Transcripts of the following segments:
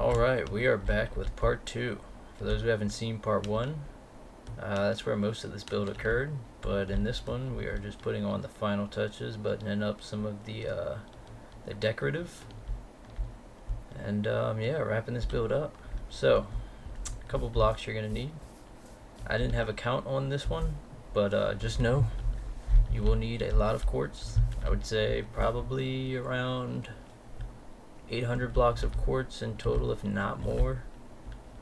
Alright, we are back with part 2. For those who haven't seen part 1, that's where most of this build occurred, but in this one we are just putting on the final touches, buttoning up some of the decorative, and yeah, wrapping this build up. So, a couple blocks you're going to need. I didn't have a count on this one, but just know you will need a lot of quartz. I would say probably around 800 blocks of quartz in total, if not more,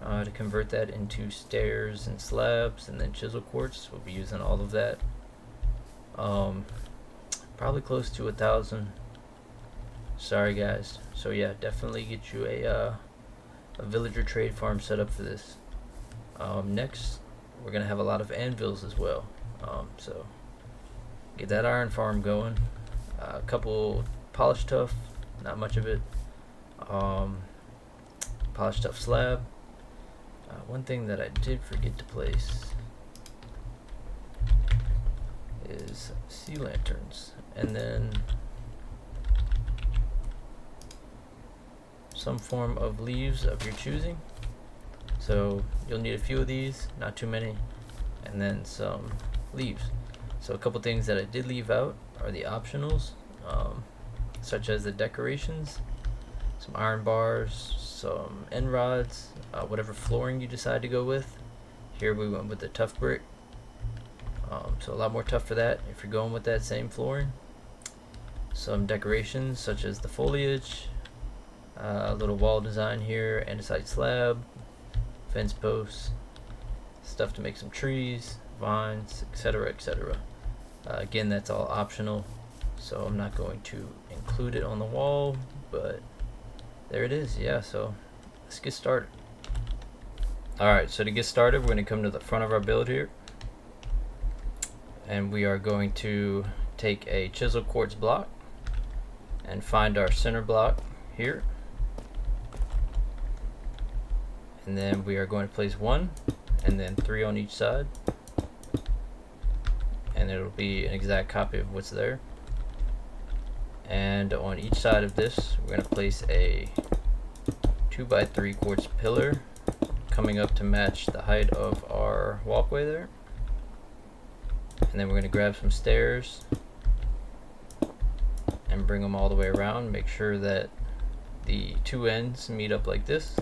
to convert that into stairs and slabs, and then chisel quartz. We'll be using all of that. Probably close to 1,000. Sorry guys. So yeah, definitely get you a villager trade farm set up for this. Next, we're gonna have a lot of anvils as well. So get that iron farm going. A couple polished tuff, not much of it. Polished tuff slab. One thing that I did forget to place is sea lanterns, and then some form of leaves of your choosing. So you'll need a few of these, not too many, and then some leaves. So a couple things that I did leave out are the optionals, such as the decorations, some iron bars, some end rods, whatever flooring you decide to go with. Here we went with the tough brick, so a lot more tough for that if you're going with that same flooring. Some decorations such as the foliage, a little wall design here, andesite slab, fence posts, stuff to make some trees, vines, etc., etc. Again, that's all optional, so I'm not going to include it on the wall, but there it is. Yeah, so let's get started. Alright, so to get started, we're going to come to the front of our build here, and we are going to take a chisel quartz block and find our center block here, and then we are going to place 1 and then 3 on each side, and it'll be an exact copy of what's there. And on each side of this, we're going to place a 2x3 quartz pillar coming up to match the height of our walkway there. And then we're going to grab some stairs and bring them all the way around. Make sure that the two ends meet up like this.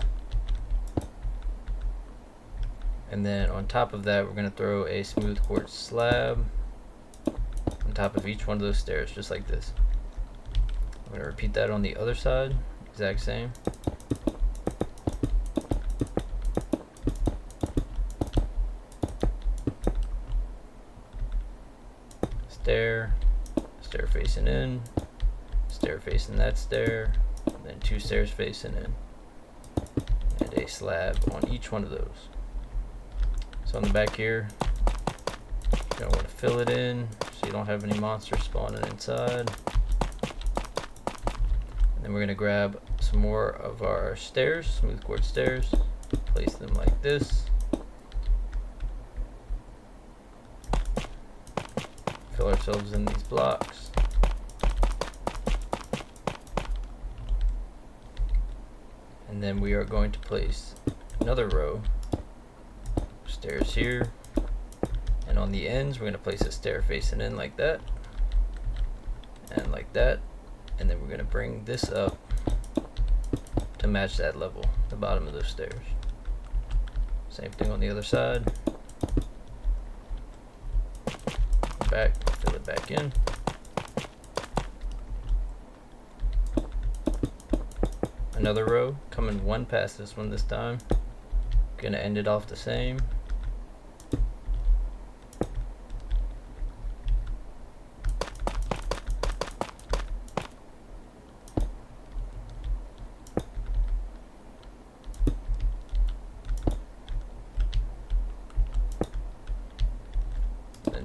And then on top of that, we're going to throw a smooth quartz slab on top of each one of those stairs, just like this. I'm going to repeat that on the other side, exact same. Stair, stair facing in, stair facing that stair, and then 2 stairs facing in, and a slab on each one of those. So on the back here, you're going to want to fill it in so you don't have any monsters spawning inside. Then we're going to grab some more of our stairs, smooth quartz stairs, place them like this, fill ourselves in these blocks, and then we are going to place another row of stairs here, and on the ends we're going to place a stair facing in like that, and like that. And then we're going to bring this up to match that level, the bottom of those stairs. Same thing on the other side. Back, fill it back in. Another row, coming one past this one this time. Gonna end it off the same.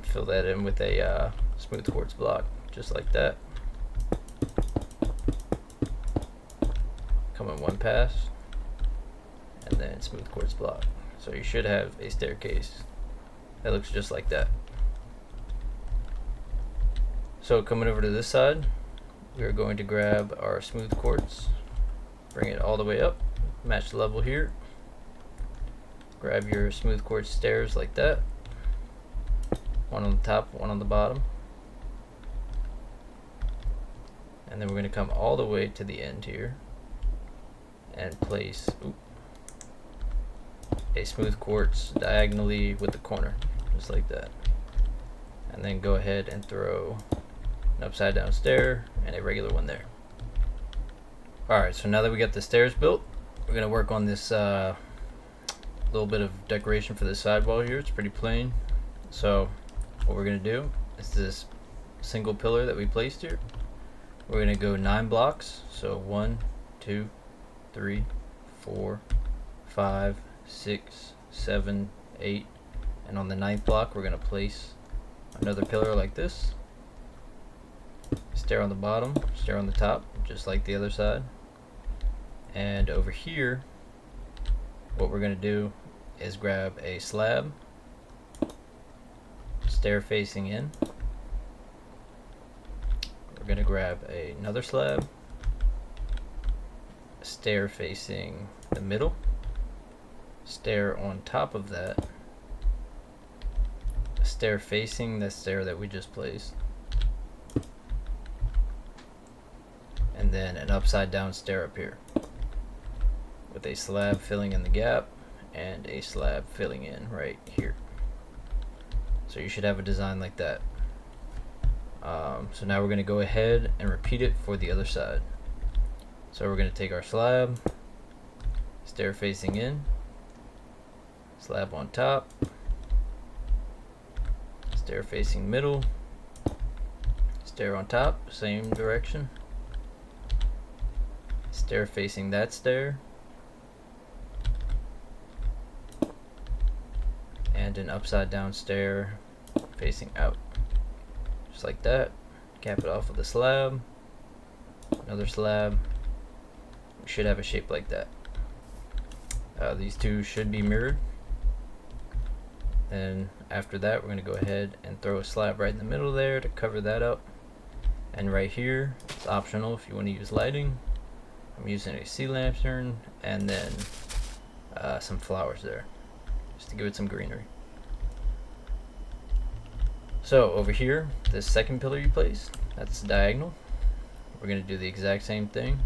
Fill that in with a smooth quartz block, just like that. Come in one pass, and then smooth quartz block. So you should have a staircase that looks just like that. So coming over to this side, we are going to grab our smooth quartz, bring it all the way up, match the level here. Grab your smooth quartz stairs like that. One on the top, one on the bottom. And then we're going to come all the way to the end here and place a smooth quartz diagonally with the corner, just like that. And then go ahead and throw an upside down stair and a regular one there. Alright, so now that we got the stairs built, we're going to work on this little bit of decoration for the sidewall here. It's pretty plain. So what we're going to do is this single pillar that we placed here, we're going to go 9 blocks. So 1, 2, 3, 4, 5, 6, 7, 8, and on the 9th block we're going to place another pillar like this. Stair on the bottom, stair on the top, just like the other side. And over here, what we're going to do is grab a slab, stair facing in. We're going to grab another slab, stair facing the middle, stair on top of that, a stair facing the stair that we just placed, and then an upside down stair up here with a slab filling in the gap and a slab filling in right here. So you should have a design like that. So now we're going to go ahead and repeat it for the other side. So we're going to take our slab, stair facing in, slab on top, stair facing middle, stair on top, same direction, stair facing that stair, and an upside down stair facing out, just like that. Cap it off with a slab, another slab. We should have a shape like that. These two should be mirrored. And after that, we're going to go ahead and throw a slab right in the middle there to cover that up. And right here, it's optional if you want to use lighting. I'm using a sea lantern and then some flowers there, just to give it some greenery. So over here, this second pillar you placed, that's diagonal. We're going to do the exact same thing.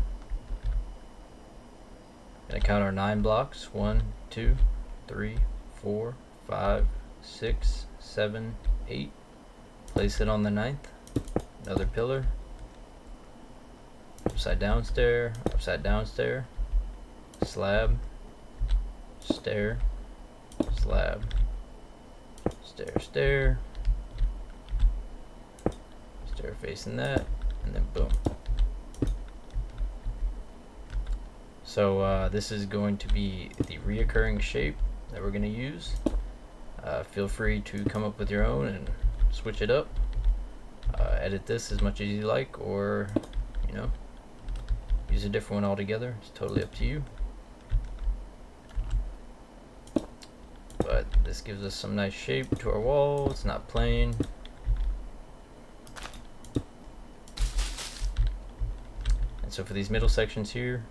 Going to count our 9 blocks. 1, 2, 3, 4, 5, 6, 7, 8. Place it on the 9th. Another pillar. Upside down stair, slab, stair, slab, stair, stair, stair facing that, and then boom. So this is going to be the reoccurring shape that we're going to use. Feel free to come up with your own and switch it up. Edit this as much as you like, or use a different one altogether. It's totally up to you. But this gives us some nice shape to our wall. It's not plain. And so for these middle sections here,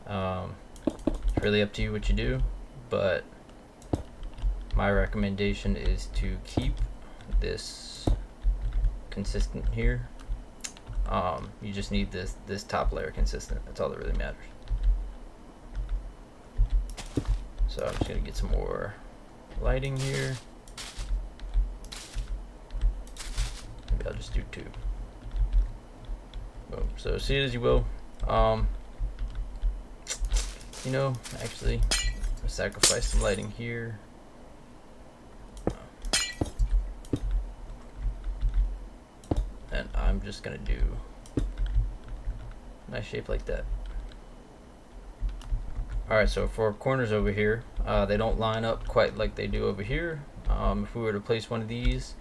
it's really up to you what you do, but my recommendation is to keep this consistent here. You just need this top layer consistent. That's all that really matters. So I'm just gonna get some more lighting here. Maybe I'll just do 2. Boom. So see it as you will. Actually, I'll sacrifice some lighting here. And I'm just gonna do a nice shape like that. Alright, so for corners over here, they don't line up quite like they do over here. If we were to place one of these,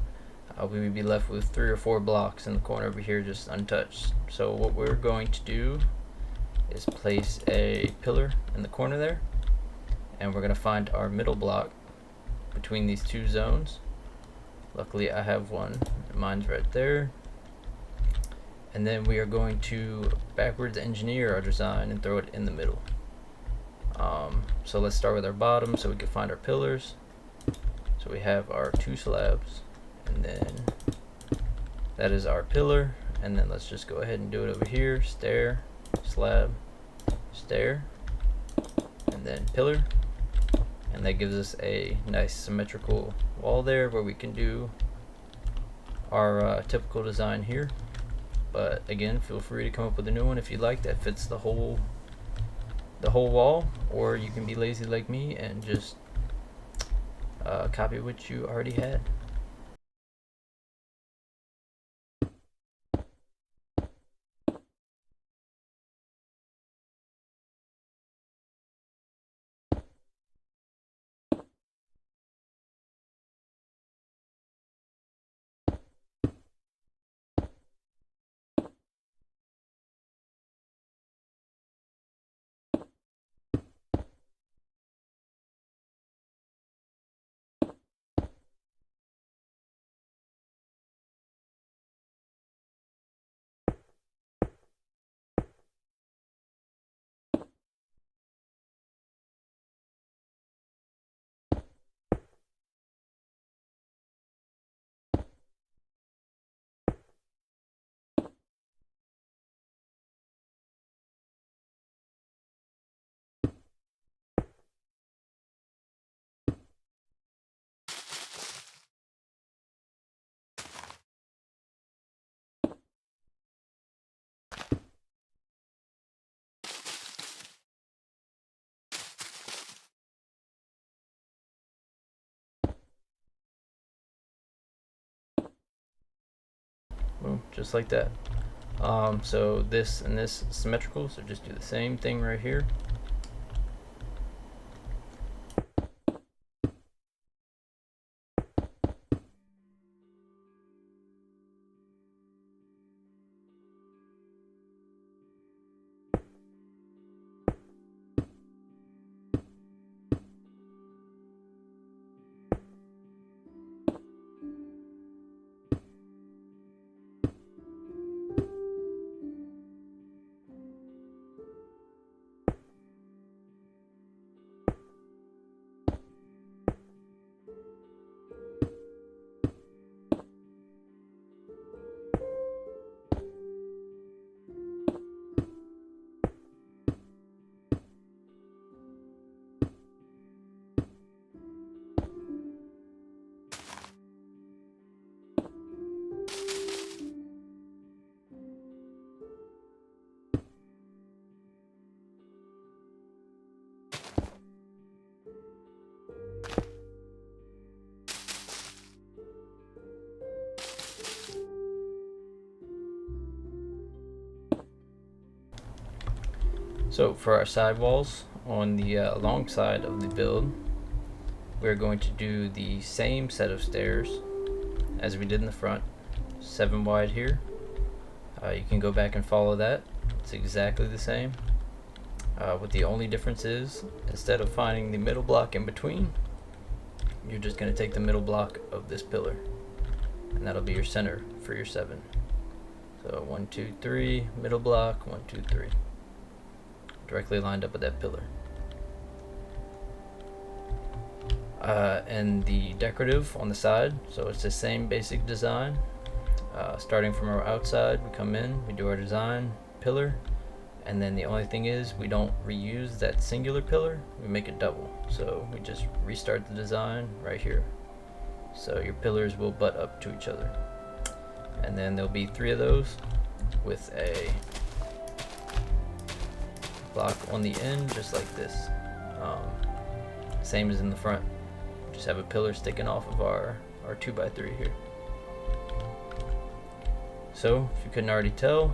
we would be left with 3 or 4 blocks in the corner over here just untouched. So what we're going to do is place a pillar in the corner there, and we're going to find our middle block between these 2 zones. Luckily I have one, mine's right there. And then we are going to backwards engineer our design and throw it in the middle. So let's start with our bottom so we can find our pillars. So we have our 2 slabs, and then that is our pillar, and then let's just go ahead and do it over here. Stair, slab, stair, and then pillar, and that gives us a nice symmetrical wall there where we can do our typical design here. But again, feel free to come up with a new one if you like that fits the whole wall, or you can be lazy like me and just copy what you already had. Boom, just like that. So this and this is symmetrical, so just do the same thing right here. So for our side walls on the long side of the build, we're going to do the same set of stairs as we did in the front, 7 wide here. You can go back and follow that. It's exactly the same. What the only difference is, instead of finding the middle block in between, you're just going to take the middle block of this pillar, and that'll be your center for your 7. So 1, 2, 3, middle block, 1, 2, 3. Directly lined up with that pillar. And the decorative on the side, so it's the same basic design. Starting from our outside, we come in, we do our design, pillar, and then the only thing is we don't reuse that singular pillar, we make it double. So we just restart the design right here. So your pillars will butt up to each other. And then there'll be 3 of those with a block on the end, just like this. Same as in the front. Just have a pillar sticking off of our 2x3 here. So if you couldn't already tell,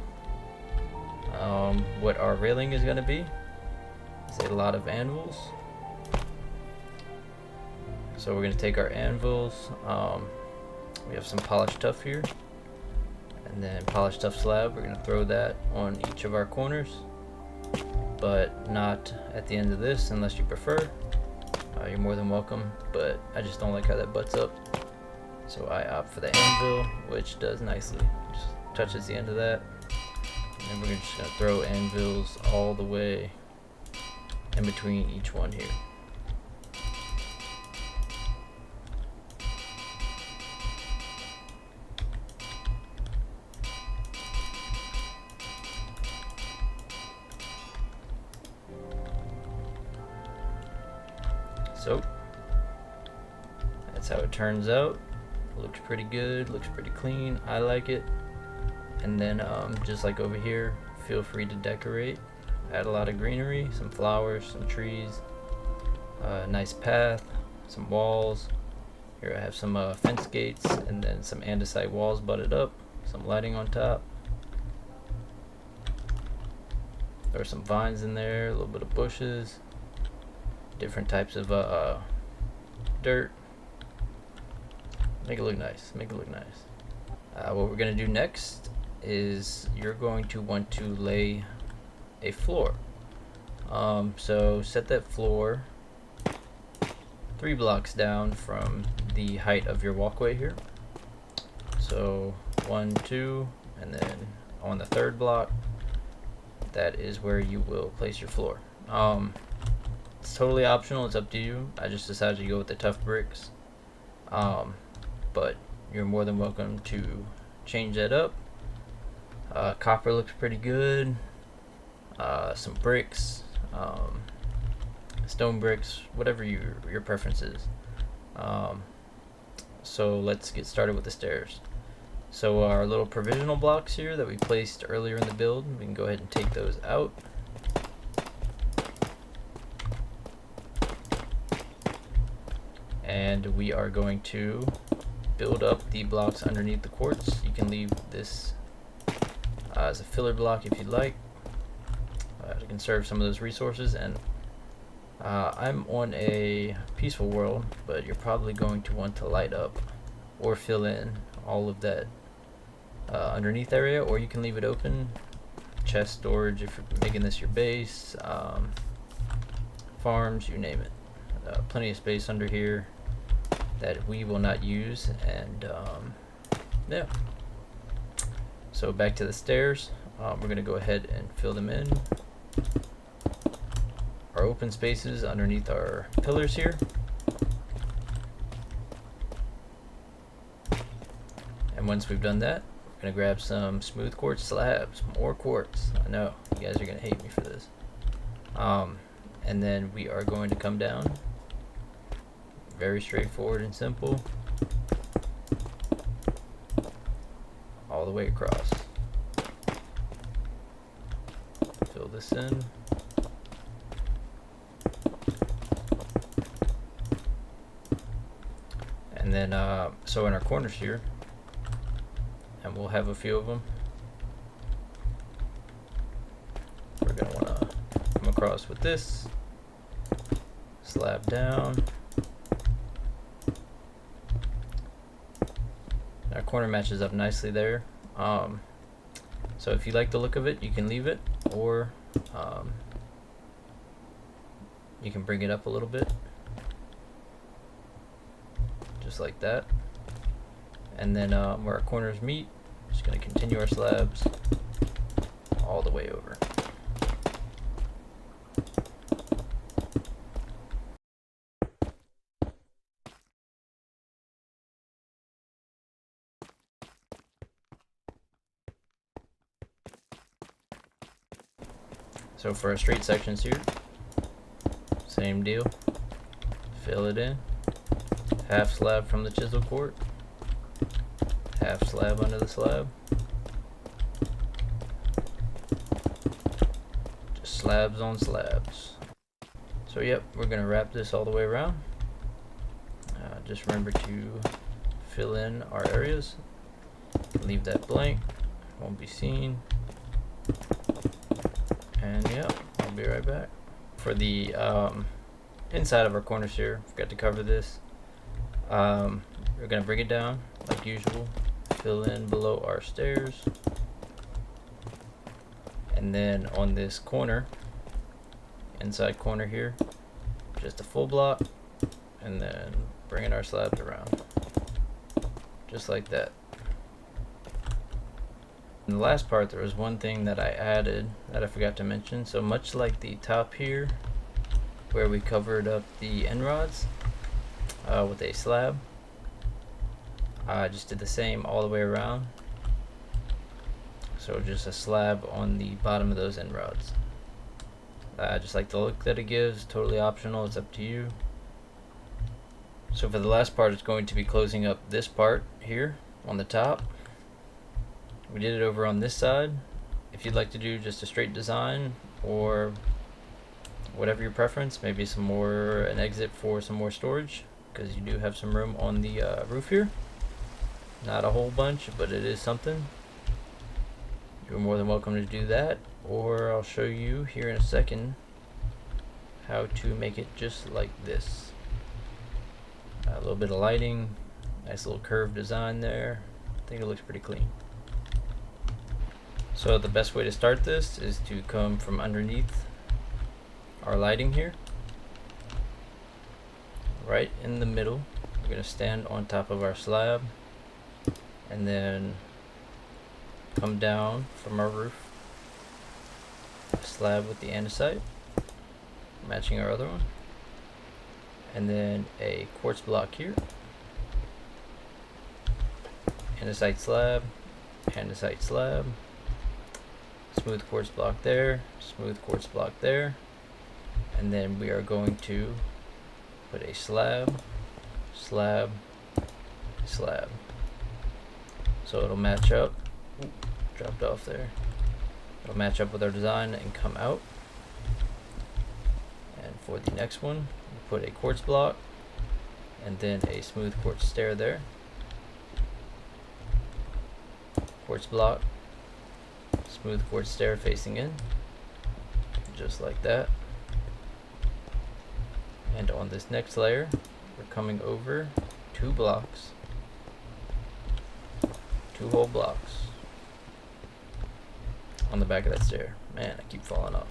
what our railing is going to be is a lot of anvils. So we're going to take our anvils, we have some polished tuff here, and then polished tuff slab. We're going to throw that on each of our corners, but not at the end of this unless you prefer. You're more than welcome, but I just don't like how that butts up, so I opt for the anvil, which does nicely. Just touches the end of that, and then we're just going to throw anvils all the way in between each one here. So that's how it turns out. Looks pretty good, looks pretty clean. I like it. And then just like over here, feel free to decorate. Add a lot of greenery, some flowers, some trees, a nice path, some walls. Here I have some fence gates and then some andesite walls butted up, some lighting on top. There are some vines in there, a little bit of bushes, different types of dirt. Make it look nice, make it look nice. What we're gonna do next is you're going to want to lay a floor. So set that floor 3 blocks down from the height of your walkway here. So 1, 2, and then on the 3rd block, that is where you will place your floor. It's totally optional, it's up to you. I just decided to go with the tough bricks. But you're more than welcome to change that up. Copper looks pretty good. Some bricks, stone bricks, whatever your preference is. So let's get started with the stairs. So our little provisional blocks here that we placed earlier in the build, we can go ahead and take those out. And we are going to build up the blocks underneath the quartz. You can leave this as a filler block if you'd like to conserve some of those resources. And I'm on a peaceful world, but you're probably going to want to light up or fill in all of that underneath area, or you can leave it open. Chest storage if you're making this your base, farms, you name it. Plenty of space under here that we will not use. And yeah, so back to the stairs. We're gonna go ahead and fill them in. Our open spaces underneath our pillars here. And once we've done that, we're gonna grab some smooth quartz slabs, more quartz. I know you guys are gonna hate me for this. And then we are going to come down. Very straightforward and simple. All the way across. Fill this in. And then, so in our corners here, and we'll have a few of them, we're going to want to come across with this, slab down. Our corner matches up nicely there. So if you like the look of it, you can leave it, or you can bring it up a little bit. Just like that. And then where our corners meet, just going to continue our slabs all the way over. So for our straight sections here, same deal. Fill it in. Half slab from the chisel court. Half slab under the slab. Just slabs on slabs. So yep, we're going to wrap this all the way around. Just remember to fill in our areas. Leave that blank. Won't be seen. And yeah, I'll be right back. For the inside of our corners here, forgot to cover this. We're going to bring it down like usual. Fill in below our stairs. And then on this corner, inside corner here, just a full block. And then bringing our slabs around. Just like that. In the last part, there was one thing that I added that I forgot to mention. So much like the top here, where we covered up the end rods with a slab. I just did the same all the way around. So just a slab on the bottom of those end rods. I just like the look that it gives, totally optional, it's up to you. So for the last part, it's going to be closing up this part here on the top. We did it over on this side. If you'd like to do just a straight design or whatever your preference, maybe an exit for some more storage, because you do have some room on the roof here. Not a whole bunch, but it is something. You're more than welcome to do that, or I'll show you here in a second how to make it just like this. A little bit of lighting, nice little curved design there. I think it looks pretty clean. So the best way to start this is to come from underneath our lighting here. Right in the middle, we're going to stand on top of our slab and then come down from our roof. A slab with the andesite, matching our other one. And then a quartz block here. Andesite slab, andesite slab. Smooth quartz block there, smooth quartz block there. And then we are going to put a slab, slab, slab. So it'll match up. Ooh, dropped off there. It'll match up with our design and come out. And for the next one, we put a quartz block and then a smooth quartz stair there. Quartz block, smooth quartz stair facing in, just like that. And on this next layer, we're coming over 2 blocks, 2 whole blocks on the back of that stair. Man, I keep falling off.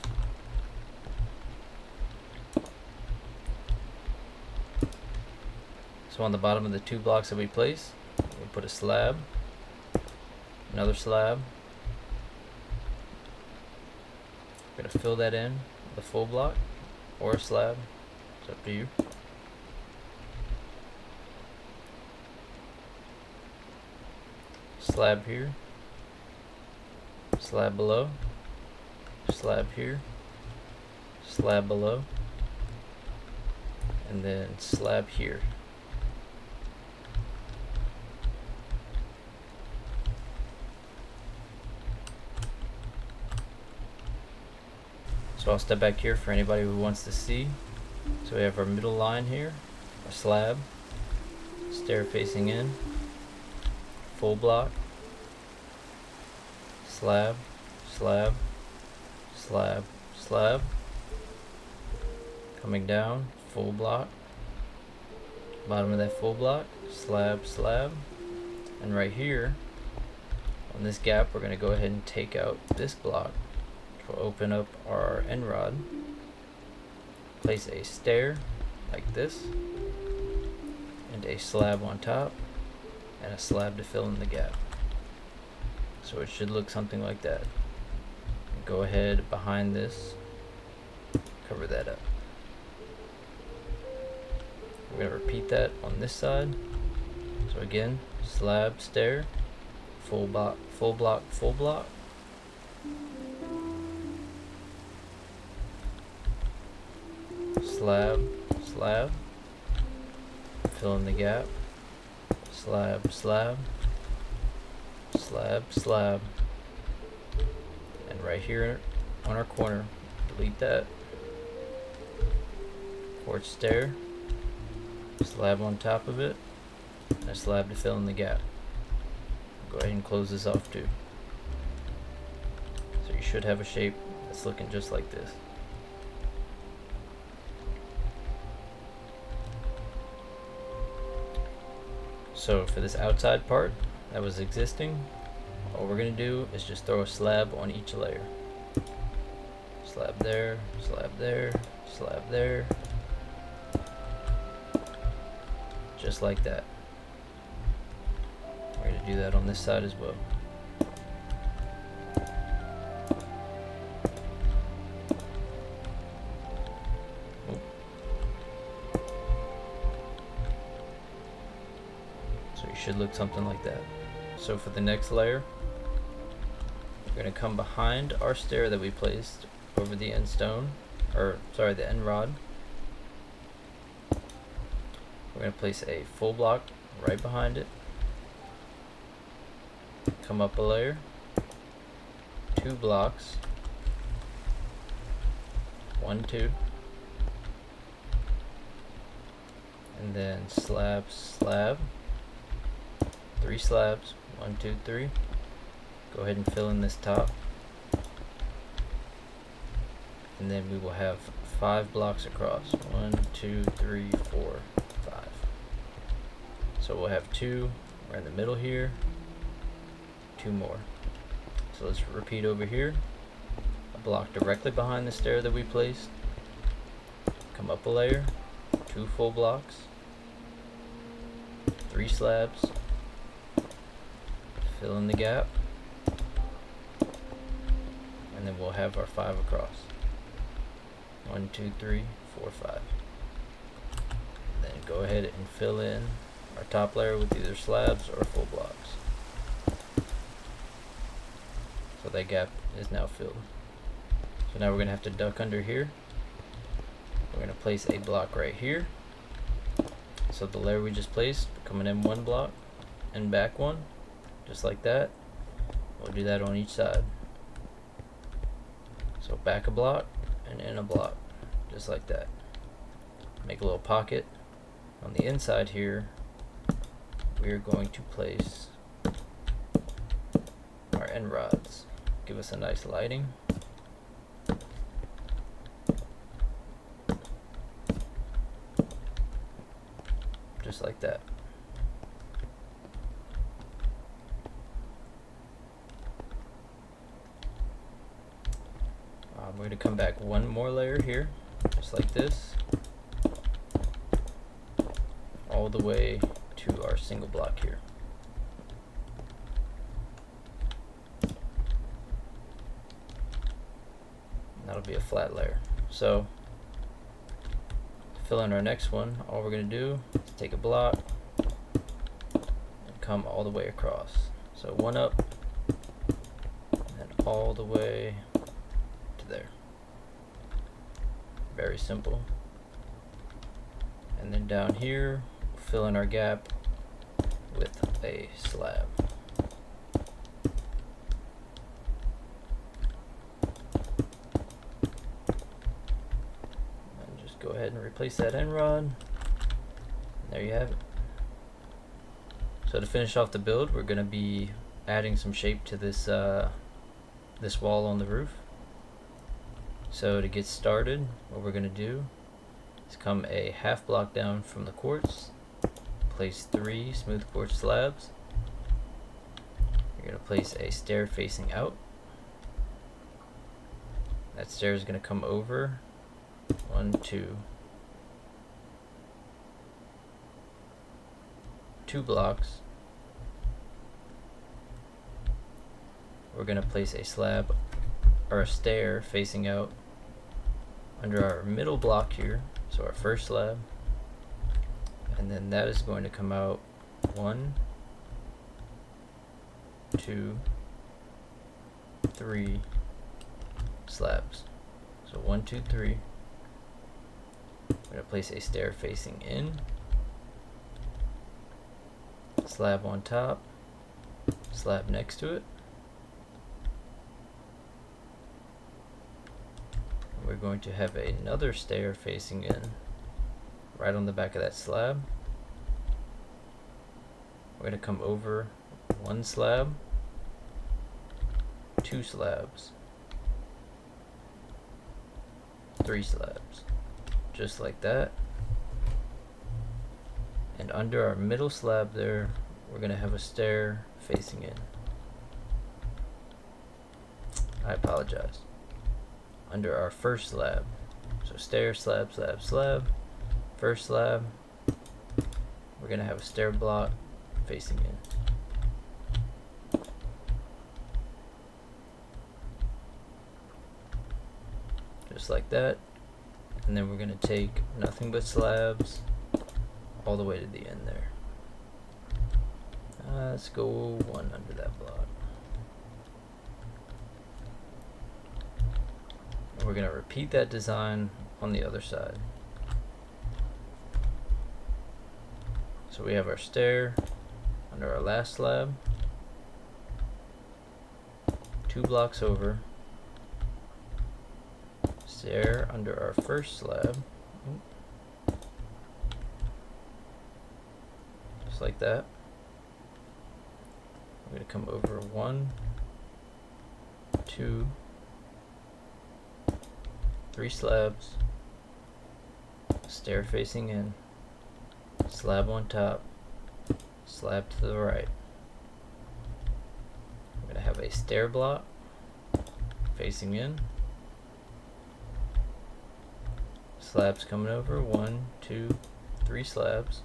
So on the bottom of the 2 blocks that we place, we'll put a slab, another slab. We're going to fill that in with a full block or a slab. It's up to you. Slab here, slab below, slab here, slab below, and then slab here. So I'll step back here for anybody who wants to see. So we have our middle line here, a slab, stair facing in, full block, slab, slab, slab, slab, coming down, full block, bottom of that full block, slab, slab, and right here on this gap we're going to go ahead and take out this block. We'll open up our end rod, place a stair like this, and a slab on top, and a slab to fill in the gap. So it should look something like that. Go ahead behind this, cover that up. We're going to repeat that on this side. So again, slab, stair, full block, full block, full block. Slab, slab, fill in the gap, slab, slab, slab, slab, and right here on our corner, delete that, quartz stair, slab on top of it, and a slab to fill in the gap. Go ahead and close this off too. So you should have a shape that's looking just like this. So for this outside part that was existing, all we're going to do is just throw a slab on each layer. Slab there, slab there, slab there. Just like that. We're going to do that on this side as well. should look something like that. So for the next layer, we're going to come behind our stair that we placed over the end stone, or sorry, the end rod. We're going to place a full block right behind it. Come up a layer, 2 blocks, 1, 2, and then slab, slab, 3 slabs, 1, 2, 3. Go ahead and fill in this top, and then we will have 5 blocks across. 1, 2, 3, 4, 5. So we'll have 2 right in the middle here, 2 more. So let's repeat over here. A block directly behind the stair that we placed. Come up a layer, 2 full blocks, 3 slabs, fill in the gap, and then we'll have our 5 across. 1, 2, 3, 4, 5. And then go ahead and fill in our top layer with either slabs or full blocks. So that gap is now filled. So now we're going to have to duck under here. We're going to place a block right here. So the layer we just placed, coming in 1 block and back 1, just like that. We'll do that on each side. So back a block and in a block, just like that. Make a little pocket. On the inside here, we are going to place our end rods. Give us a nice lighting. Just like that. We're going to come back 1 more layer here, just like this, all the way to our single block here. That'll be a flat layer. So to fill in our next one, all we're going to do is take a block and come all the way across. So 1 up and all the way to there. Very simple. And then down here, fill in our gap with a slab. Go ahead and replace that end rod. And there you have it. So to finish off the build, we're going to be adding some shape to this this wall on the roof. So to get started, what we're going to do is come a half block down from the quartz, place 3 smooth quartz slabs. You're going to place a stair facing out. That stair is going to come over 1, 2, 2 blocks. We're going to place a slab or a stair facing out under our middle block here, so our first slab, and then that is going to come out 1, 2, 3 slabs. So 1, 2, 3. We're going to place a stair facing in, slab on top, slab next to it. We're going to have another stair facing in right on the back of that slab. We're going to come over 1 slab, 2 slabs, 3 slabs. Just like that. And under our middle slab there, we're going to have a stair facing in. I apologize. Under our first slab. So stair, slab, slab, slab. First slab, we're going to have a stair block facing in. Just like that. And then we're going to take nothing but slabs all the way to the end there. Let's go one under that block. And we're going to repeat that design on the other side. So we have our stair under our last slab, 2 blocks over, stair under our first slab, just like that. I'm going to come over 1, 2, 3 slabs, stair facing in, slab on top, slab to the right. I'm going to have a stair block facing in, slabs coming over, 1, 2, 3 slabs.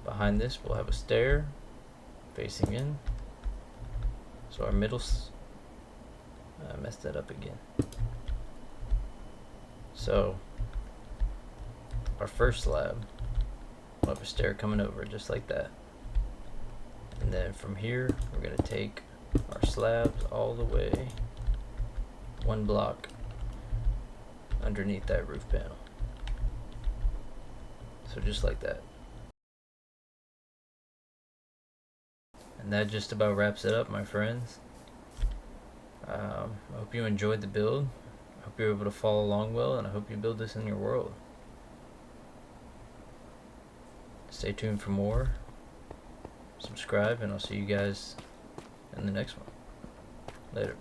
Behind this we'll have a stair facing in, so our middle I messed that up again. So our first slab will have a stair coming over just like that, and then from here we're going to take our slabs all the way 1 block underneath that roof panel. So just like that. And that just about wraps it up, my friends. I hope you enjoyed the build. I hope you're able to follow along well, and I hope you build this in your world. Stay tuned for more. Subscribe, and I'll see you guys in the next one. Later.